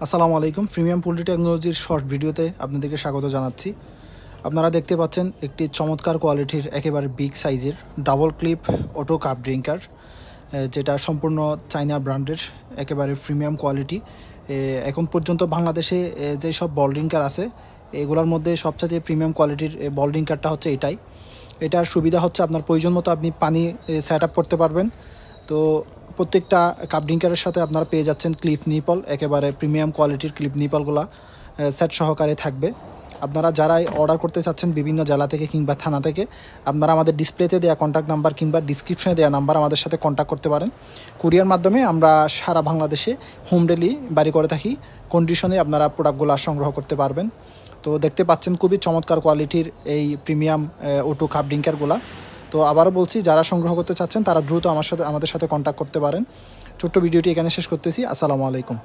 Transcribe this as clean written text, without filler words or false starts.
আসসালামু আলাইকুম। Premium poultry টেকনোলজির শর্ট ভিডিওতে আপনাদেরকে স্বাগত জানাচ্ছি। আপনারা দেখতে পাচ্ছেন একটি চমৎকার কোয়ালিটির একেবারে বিগ সাইজের double clip auto cup drinker, যেটা সম্পূর্ণ চায়না ব্র্যান্ডের একেবারে প্রিমিয়াম কোয়ালিটি। এখন পর্যন্ত বাংলাদেশে যেসব বল ড্রিঙ্কার আছে এগুলোর মধ্যে সবচেয়ে প্রিমিয়াম কোয়ালিটির বল ড্রিঙ্কারটা হচ্ছে এটাই। এটার সুবিধা হচ্ছে আপনার প্রয়োজন মতো আপনি পানি সেট আপ করতে পারবেন। তো প্রত্যেকটা কাপ ড্রিঙ্কারের সাথে আপনারা পেয়ে যাচ্ছেন ক্লিপ নিপল, একেবারে প্রিমিয়াম কোয়ালিটির ক্লিপ নিপলগুলো সেট সহকারে থাকবে। আপনারা যারাই অর্ডার করতে চাচ্ছেন বিভিন্ন জেলা থেকে কিংবা থানা থেকে, আপনারা আমাদের ডিসপ্লেতে দেওয়া কন্ট্যাক্ট নাম্বার কিংবা ডিসক্রিপশনে দেওয়া নাম্বার আমাদের সাথে কন্ট্যাক্ট করতে পারেন। কুরিয়ার মাধ্যমে আমরা সারা বাংলাদেশে হোম ডেলিভারি করে থাকি। কন্ডিশনে আপনারা প্রোডাক্টগুলো সংগ্রহ করতে পারবেন। তো দেখতে পাচ্ছেন খুবই চমৎকার কোয়ালিটির এই প্রিমিয়াম ওটু কাপ ড্রিঙ্কারগুলো। তো আবারও বলছি, যারা সংগ্রহ করতে চাচ্ছেন তারা দ্রুত আমাদের সাথে কন্ট্যাক্ট করতে পারেন। ছোট্ট ভিডিওটি এখানে শেষ করতেছি। আসসালামু আলাইকুম।